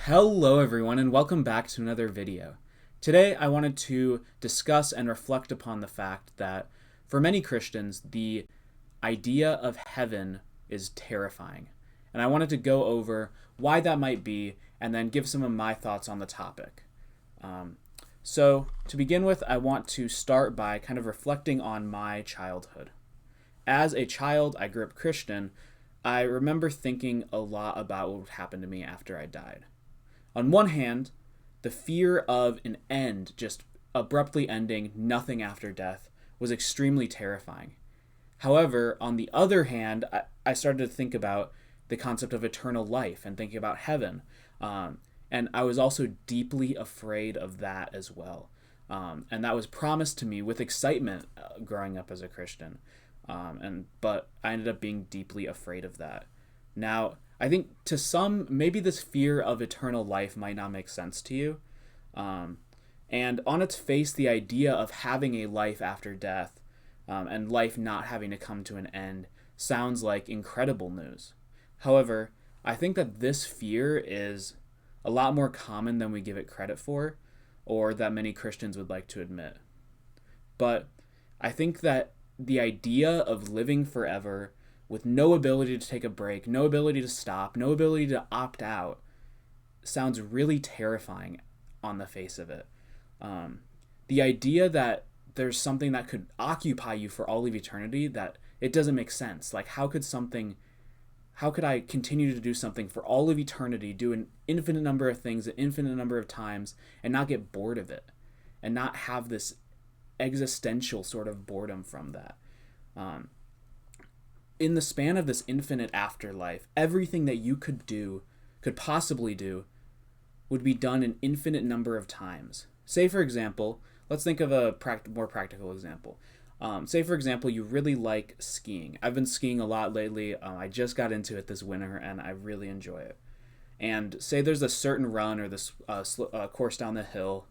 Hello everyone and welcome back to another video. Today I wanted to discuss and reflect upon the fact that for many Christians the idea of heaven is terrifying. And I wanted to go over why that might be and then give some of my thoughts on the topic. So to begin with, I want to start by kind of reflecting on my childhood. As a child, I grew up Christian. I remember thinking a lot about what would happen to me after I died. On one hand, the fear of an end, just abruptly ending, nothing after death, was extremely terrifying. However, on the other hand, I started to think about the concept of eternal life and thinking about heaven. And I was also deeply afraid of that as well. And that was promised to me with excitement growing up as a Christian. But I ended up being deeply afraid of that. Now, I think to some, maybe this fear of eternal life might not make sense to you. And on its face, the idea of having a life after death and life not having to come to an end sounds like incredible news. However, I think that this fear is a lot more common than we give it credit for, or that many Christians would like to admit. But I think that the idea of living forever with no ability to take a break, no ability to stop, no ability to opt out, sounds really terrifying on the face of it. The idea that there's something that could occupy you for all of eternity, that it doesn't make sense. Like, how could I continue to do something for all of eternity, do an infinite number of things, an infinite number of times, and not get bored of it, and not have this existential sort of boredom from that? In the span of this infinite afterlife, everything that you could possibly do, would be done an infinite number of times. Say, for example, let's think of a more practical example. Say, for example, you really like skiing. I've been skiing a lot lately. I just got into it this winter, and I really enjoy it. And say there's a certain run or this course down the hill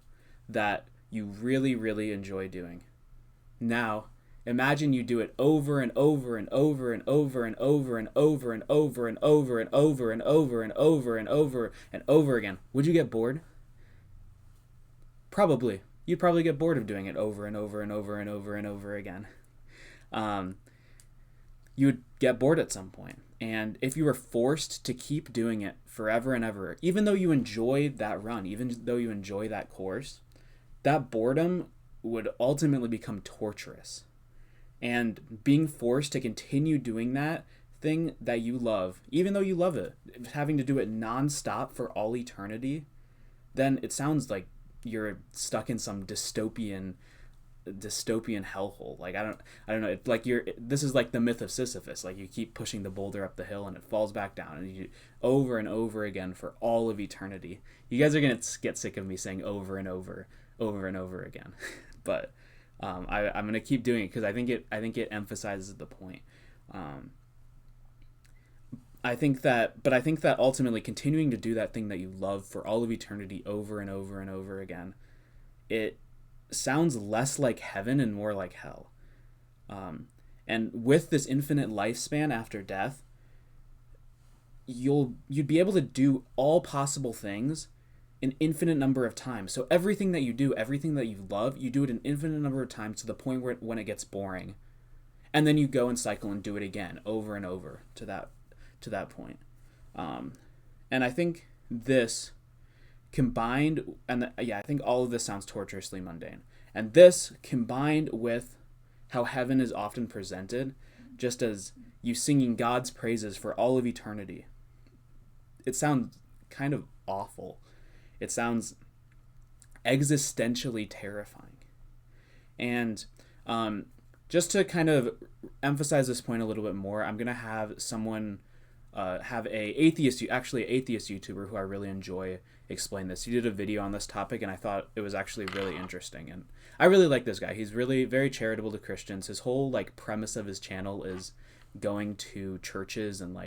that you really, really enjoy doing. Now, imagine you do it over and over and over and over and over and over and over and over and over and over and over and over and over again. Would you get bored? Probably. You'd probably get bored of doing it over and over and over and over and over again. You would get bored at some point. And if you were forced to keep doing it forever and ever, even though you enjoyed that run, even though you enjoy that course, that boredom would ultimately become torturous. And being forced to continue doing that thing that you love, even though you love it, having to do it nonstop for all eternity, then it sounds like you're stuck in some dystopian hellhole. Like I don't know. It's like this is like the myth of Sisyphus. Like you keep pushing the boulder up the hill and it falls back down, and you over and over again for all of eternity. You guys are gonna get sick of me saying over and over and over again, but I'm gonna keep doing it because I think it emphasizes the point. I think that ultimately continuing to do that thing that you love for all of eternity over and over and over again, it sounds less like heaven and more like hell. And with this infinite lifespan after death, you'd be able to do all possible things an infinite number of times. So everything that you do, everything that you love, you do it an infinite number of times to the point where when it gets boring, and then you go and cycle and do it again over and over to that point. And I think this combined, I think all of this sounds torturously mundane. And this combined with how heaven is often presented, just as you singing God's praises for all of eternity, it sounds kind of awful. It sounds existentially terrifying. And just to kind of emphasize this point a little bit more, I'm going to have someone have an atheist YouTuber who I really enjoy explain this. He did a video on this topic, and I thought it was actually really interesting. And I really like this guy. He's really very charitable to Christians. His whole premise of his channel is going to churches and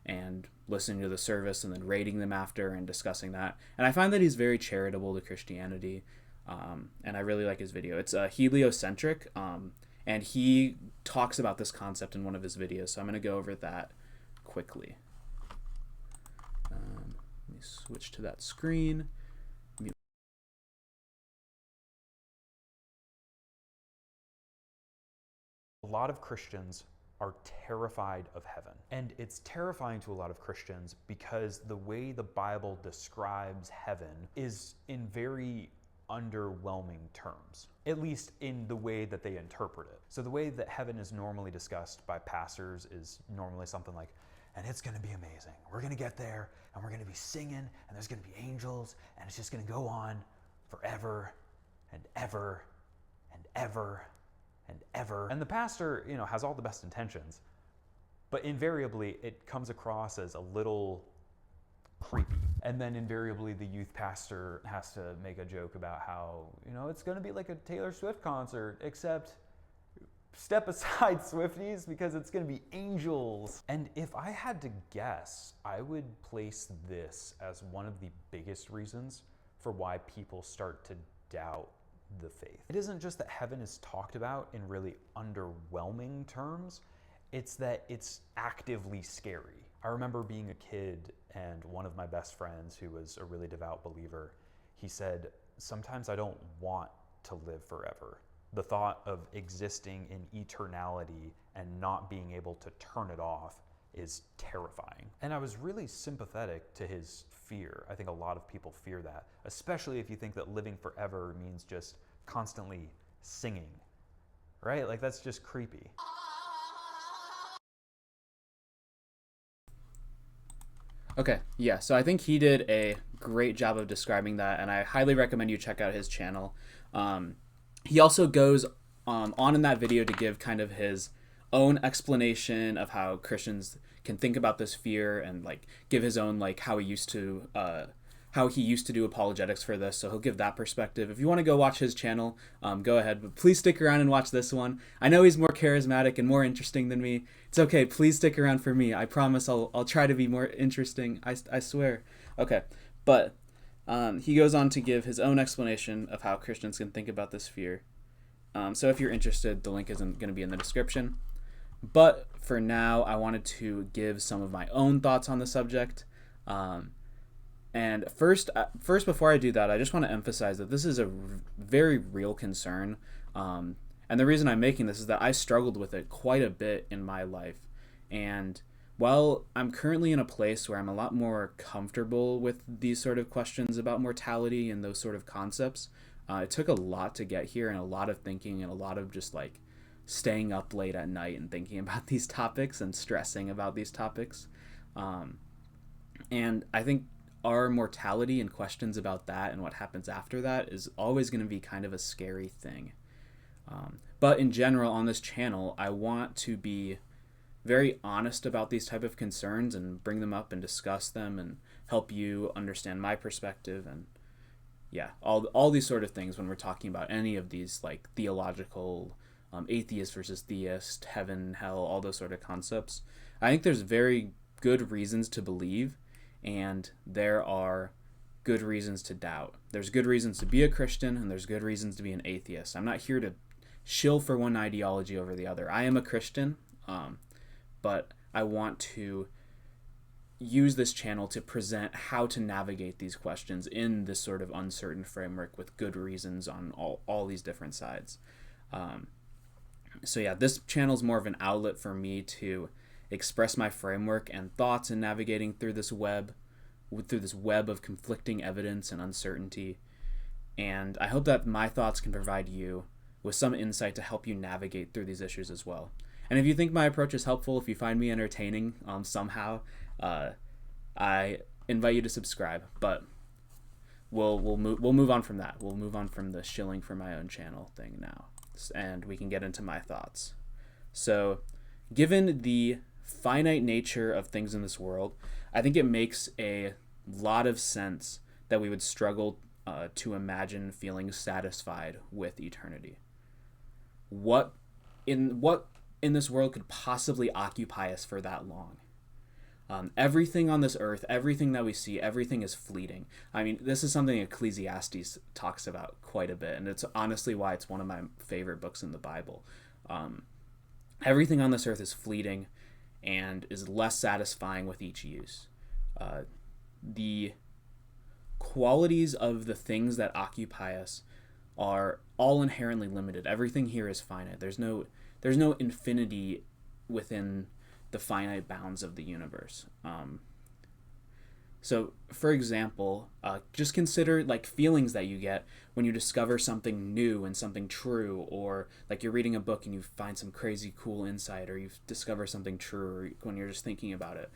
and listening to the service and then rating them after and discussing that. And I find that he's very charitable to Christianity, and I really like his video. It's heliocentric, and he talks about this concept in one of his videos. So I'm going to go over that quickly. Let me switch to that screen. A lot of Christians are terrified of heaven. And it's terrifying to a lot of Christians because the way the Bible describes heaven is in very underwhelming terms, at least in the way that they interpret it. So the way that heaven is normally discussed by pastors is normally something like, and it's going to be amazing. We're going to get there and we're going to be singing and there's going to be angels and it's just going to go on forever and ever and ever and ever. And the pastor, has all the best intentions, but invariably it comes across as a little creepy. And then invariably the youth pastor has to make a joke about how, it's going to be like a Taylor Swift concert, except step aside, Swifties, because it's going to be angels. And if I had to guess, I would place this as one of the biggest reasons for why people start to doubt the faith. It isn't just that heaven is talked about in really underwhelming terms, it's that it's actively scary. I remember being a kid and one of my best friends who was a really devout believer, he said, sometimes I don't want to live forever. The thought of existing in eternality and not being able to turn it off is terrifying. And I was really sympathetic to his fear. I think a lot of people fear that, especially if you think that living forever means just constantly singing, right? Like that's just creepy. Okay, yeah, so I think he did a great job of describing that, and I highly recommend you check out his channel. He also goes on in that video to give kind of his own explanation of how Christians can think about this fear and like give his own like how he used to do apologetics for this. So he'll give that perspective. If you want to go watch his channel, go ahead, but please stick around and watch this one. I know he's more charismatic and more interesting than me. It's okay. Please stick around for me. I promise I'll try to be more interesting. I swear. Okay. But he goes on to give his own explanation of how Christians can think about this fear. So if you're interested, the link isn't going to be in the description. But for now, I wanted to give some of my own thoughts on the subject. And first, before I do that, I just want to emphasize that this is a very real concern. And the reason I'm making this is that I struggled with it quite a bit in my life. And while I'm currently in a place where I'm a lot more comfortable with these sort of questions about mortality and those sort of concepts, it took a lot to get here and a lot of thinking and a lot of just like staying up late at night and thinking about these topics and stressing about these topics. And I think our mortality and questions about that and what happens after that is always going to be kind of a scary thing. But in general, on this channel, I want to be very honest about these type of concerns and bring them up and discuss them and help you understand my perspective and all these sort of things when we're talking about any of these like theological atheist versus theist, heaven, hell, all those sort of concepts. I think there's very good reasons to believe, and there are good reasons to doubt. There's good reasons to be a Christian, and there's good reasons to be an atheist. I'm not here to shill for one ideology over the other. I am a Christian, but I want to use this channel to present how to navigate these questions in this sort of uncertain framework with good reasons on all these different sides. So yeah, this channel is more of an outlet for me to express my framework and thoughts in navigating through this web of conflicting evidence and uncertainty. And I hope that my thoughts can provide you with some insight to help you navigate through these issues as well. And if you think my approach is helpful, if you find me entertaining somehow, I invite you to subscribe. But we'll move on from that. We'll move on from the shilling for my own channel thing now, and we can get into my thoughts. So, given the finite nature of things in this world, I think it makes a lot of sense that we would struggle to imagine feeling satisfied with eternity. What in this world could possibly occupy us for that long? Everything on this earth, everything that we see, everything is fleeting. I mean, this is something Ecclesiastes talks about quite a bit, and it's honestly why it's one of my favorite books in the Bible. Everything on this earth is fleeting and is less satisfying with each use. The qualities of the things that occupy us are all inherently limited. Everything here is finite. There's no infinity within the finite bounds of the universe. So, for example, just consider like feelings that you get when you discover something new and something true, or like you're reading a book and you find some crazy cool insight, or you discover something true, or when you're just thinking about it.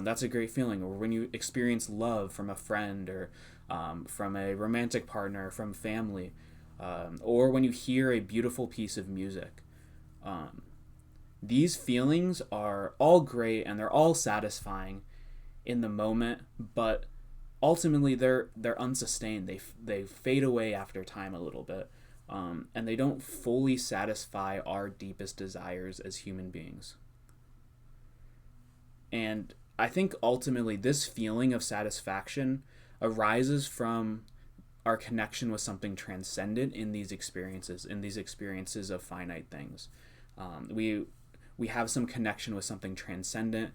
That's a great feeling. Or when you experience love from a friend, or from a romantic partner, from family, or when you hear a beautiful piece of music. These feelings are all great and they're all satisfying in the moment, but ultimately they're unsustained. They fade away after time a little bit, and they don't fully satisfy our deepest desires as human beings. And I think ultimately this feeling of satisfaction arises from our connection with something transcendent in these experiences of finite things. We have some connection with something transcendent,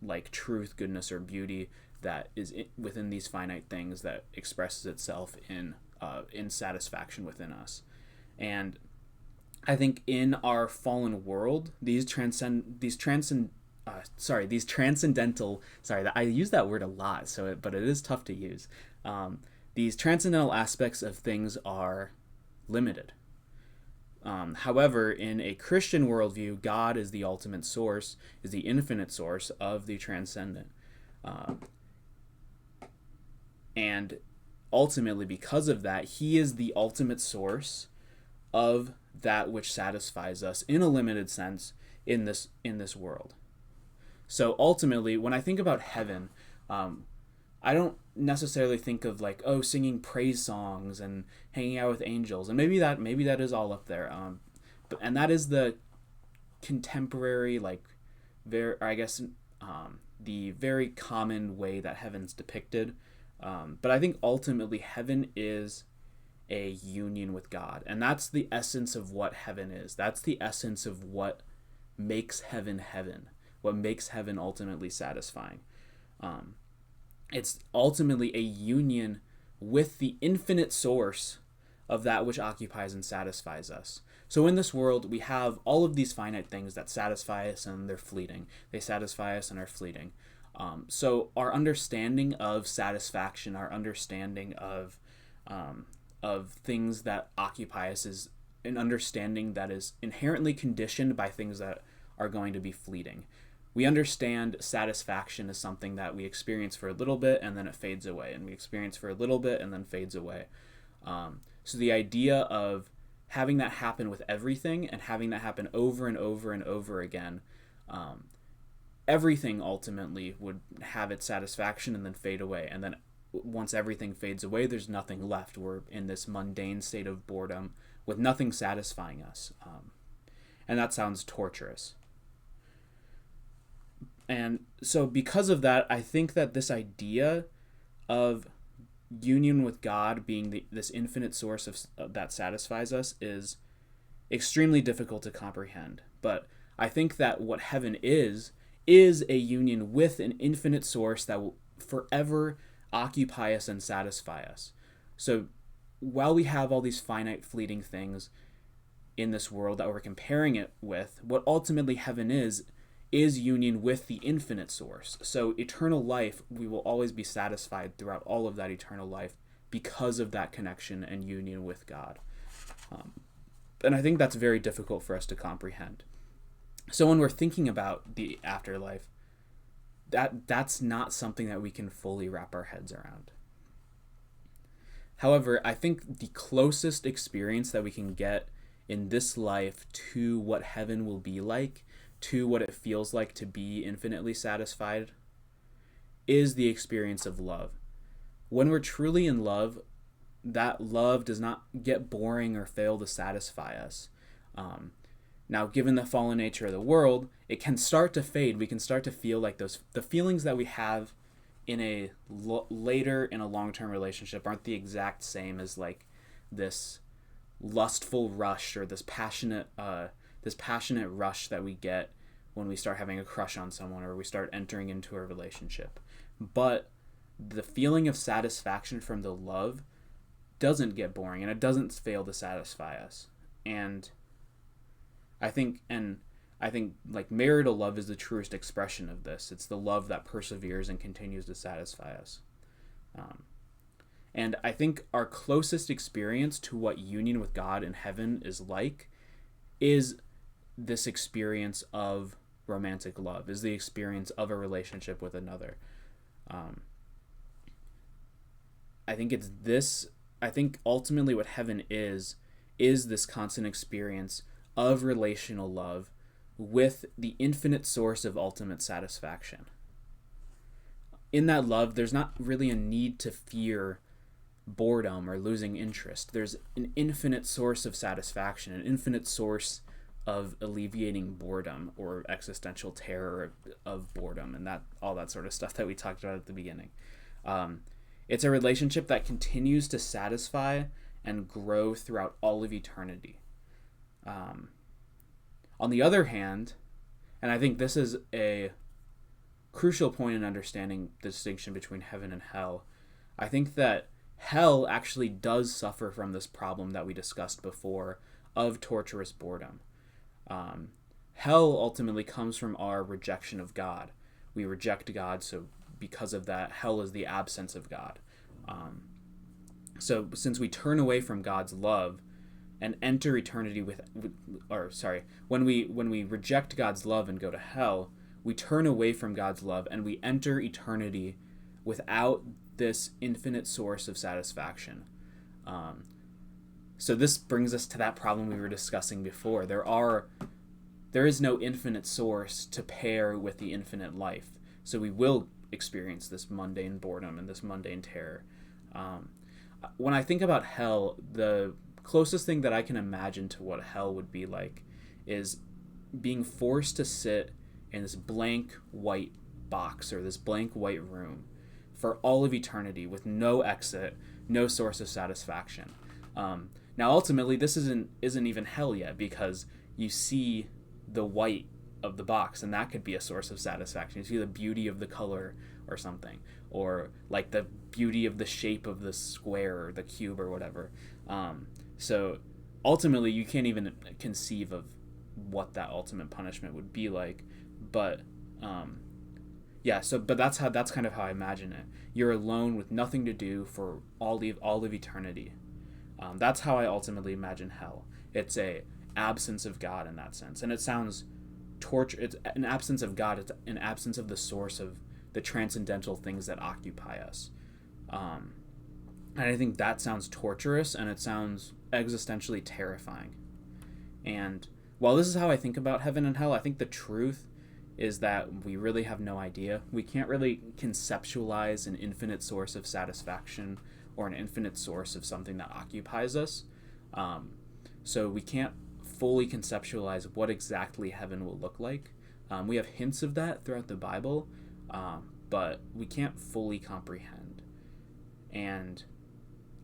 like truth, goodness, or beauty that is within these finite things that expresses itself in satisfaction within us. And I think in our fallen world, these transcendental. Sorry, I use that word a lot, but it is tough to use. These transcendental aspects of things are limited. However, in a Christian worldview, God is the ultimate source, is the infinite source of the transcendent. And ultimately, because of that, he is the ultimate source of that which satisfies us in a limited sense in this world. So ultimately, when I think about heaven, I don't necessarily think of like, singing praise songs and hanging out with angels, and maybe that is all up there. And that is the contemporary, the very common way that heaven's depicted. But I think ultimately heaven is a union with God, and that's the essence of what heaven is. That's the essence of what makes heaven heaven. What makes heaven ultimately satisfying. It's ultimately a union with the infinite source of that which occupies and satisfies us. So in this world, we have all of these finite things that satisfy us, and they're fleeting. They satisfy us and are fleeting. So our understanding of satisfaction, our understanding of things that occupy us, is an understanding that is inherently conditioned by things that are going to be fleeting. We understand satisfaction as something that we experience for a little bit and then it fades away, and we experience for a little bit and then fades away. So the idea of having that happen with everything and having that happen over and over and over again, everything ultimately would have its satisfaction and then fade away. And then once everything fades away, there's nothing left. We're in this mundane state of boredom with nothing satisfying us. And that sounds torturous. And so because of that, I think that this idea of union with God being this infinite source that satisfies us is extremely difficult to comprehend. But I think that what heaven is a union with an infinite source that will forever occupy us and satisfy us. So while we have all these finite, fleeting things in this world that we're comparing it with, what ultimately heaven is union with the infinite source. So eternal life, we will always be satisfied throughout all of that eternal life because of that connection and union with God. And I think that's very difficult for us to comprehend. So when we're thinking about the afterlife, that's not something that we can fully wrap our heads around. However, I think the closest experience that we can get in this life to what heaven will be like, to what it feels like to be infinitely satisfied, is the experience of love. When we're truly in love, that love does not get boring or fail to satisfy us. Now, given the fallen nature of the world, it can start to fade. We can start to feel like the feelings that we have in later in a long-term relationship aren't the exact same as like this lustful rush or this passionate rush that we get when we start having a crush on someone or we start entering into a relationship. But the feeling of satisfaction from the love doesn't get boring, and it doesn't fail to satisfy us. And I think like marital love is the truest expression of this. It's the love that perseveres and continues to satisfy us. And I think our closest experience to what union with God in heaven is like is this experience of romantic love, is the experience of a relationship with another. I think ultimately what heaven is this constant experience of relational love with the infinite source of ultimate satisfaction. In that love, there's not really a need to fear boredom or losing interest. There's an infinite source of satisfaction, an infinite source of alleviating boredom or existential terror of boredom, and that all that sort of stuff that we talked about at the beginning. It's a relationship that continues to satisfy and grow throughout all of eternity. On the other hand, and I think this is a crucial point in understanding the distinction between heaven and hell, I think that hell actually does suffer from this problem that we discussed before of torturous boredom. Hell ultimately comes from our rejection of God. We reject God, so because of that, hell is the absence of God. So since we turn away from God's love and enter eternity when we reject God's love and go to hell, we turn away from God's love and we enter eternity without this infinite source of satisfaction. So this brings us to that problem we were discussing before. There is no infinite source to pair with the infinite life. So we will experience this mundane boredom and this mundane terror. When I think about hell, the closest thing that I can imagine to what hell would be like is being forced to sit in this blank white box or this blank white room for all of eternity with no exit, no source of satisfaction. Now, ultimately, this isn't even hell yet, because you see the white of the box, and that could be a source of satisfaction. You see the beauty of the color or something, or like the beauty of the shape of the square or the cube or whatever. So ultimately, you can't even conceive of what that ultimate punishment would be like. But but that's kind of how I imagine it. You're alone with nothing to do for all of eternity. That's how I ultimately imagine hell. It's a absence of God in that sense, and it sounds torture. It's an absence of God. It's an absence of the source of the transcendental things that occupy us. And I think that sounds torturous, and it sounds existentially terrifying. And while this is how I think about heaven and hell, I think the truth is that we really have no idea. We can't really conceptualize an infinite source of satisfaction or an infinite source of something that occupies us. So we can't fully conceptualize what exactly heaven will look like. We have hints of that throughout the Bible, but we can't fully comprehend. And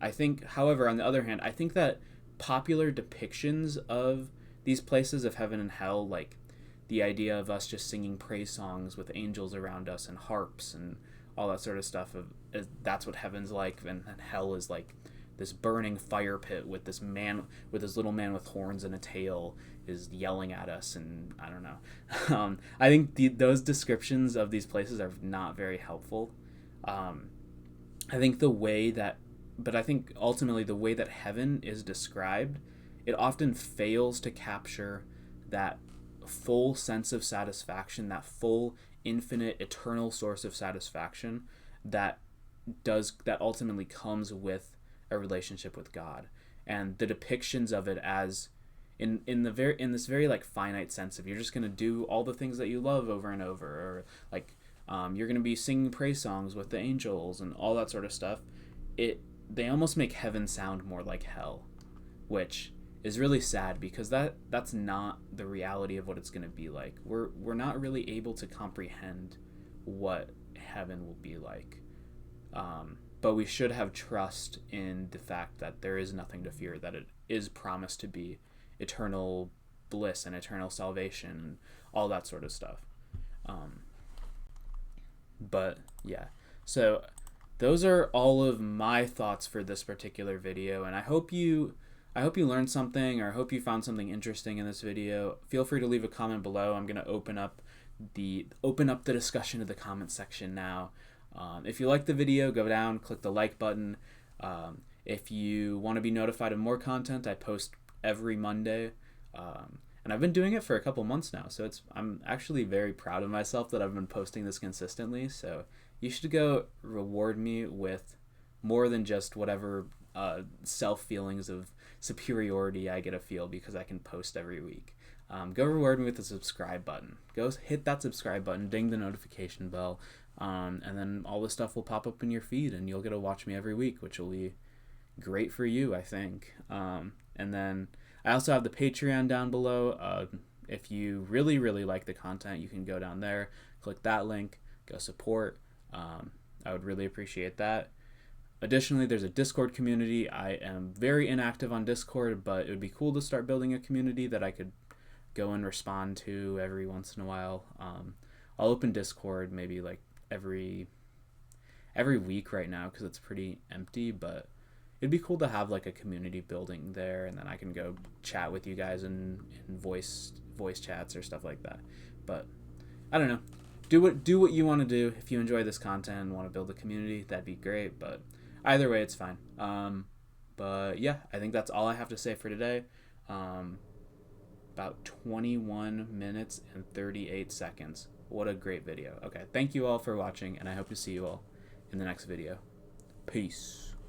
I think, however, on the other hand, I think that popular depictions of these places of heaven and hell, like the idea of us just singing praise songs with angels around us and harps and all that sort of stuff, that's what heaven's like, and hell is like this burning fire pit with this little man with horns and a tail is yelling at us, and I don't know. I think those descriptions of these places are not very helpful. I think ultimately the way that heaven is described, it often fails to capture that full sense of satisfaction, that full, infinite, eternal source of satisfaction that ultimately comes with a relationship with God. And the depictions of it as in this very like finite sense of you're just going to do all the things that you love over and over, or like you're going to be singing praise songs with the angels and all that sort of stuff. They almost make heaven sound more like hell, which is really sad, because that's not the reality of what it's going to be like. We're not really able to comprehend what heaven will be like, but we should have trust in the fact that there is nothing to fear, that it is promised to be eternal bliss and eternal salvation and all that sort of stuff. But yeah, so those are all of my thoughts for this particular video, and I hope you learned something, or I hope you found something interesting in this video. Feel free to leave a comment below. I'm going to open up the discussion to the comment section now. If you like the video, go down, click the like button. If you want to be notified of more content, I post every Monday. And I've been doing it for a couple months now, so I'm actually very proud of myself that I've been posting this consistently. So you should go reward me with more than just whatever self feelings of superiority I get to feel because I can post every week. Go reward me with the subscribe button. Go hit that subscribe button, ding the notification bell, and then all this stuff will pop up in your feed, and you'll get to watch me every week, which will be great for you, I think. And then I also have the Patreon down below. If you really, really like the content, you can go down there, click that link, go support. I would really appreciate that. Additionally, there's a Discord community. I am very inactive on Discord, but it would be cool to start building a community that I could go and respond to every once in a while. I'll open Discord maybe like every week right now because it's pretty empty, but it'd be cool to have like a community building there, and then I can go chat with you guys in voice chats or stuff like that. But I don't know. Do what you want to do. If you enjoy this content and want to build a community, that'd be great. But either way, it's fine. But yeah, I think that's all I have to say for today. About 21 minutes and 38 seconds. What a great video. Okay, thank you all for watching, and I hope to see you all in the next video. Peace.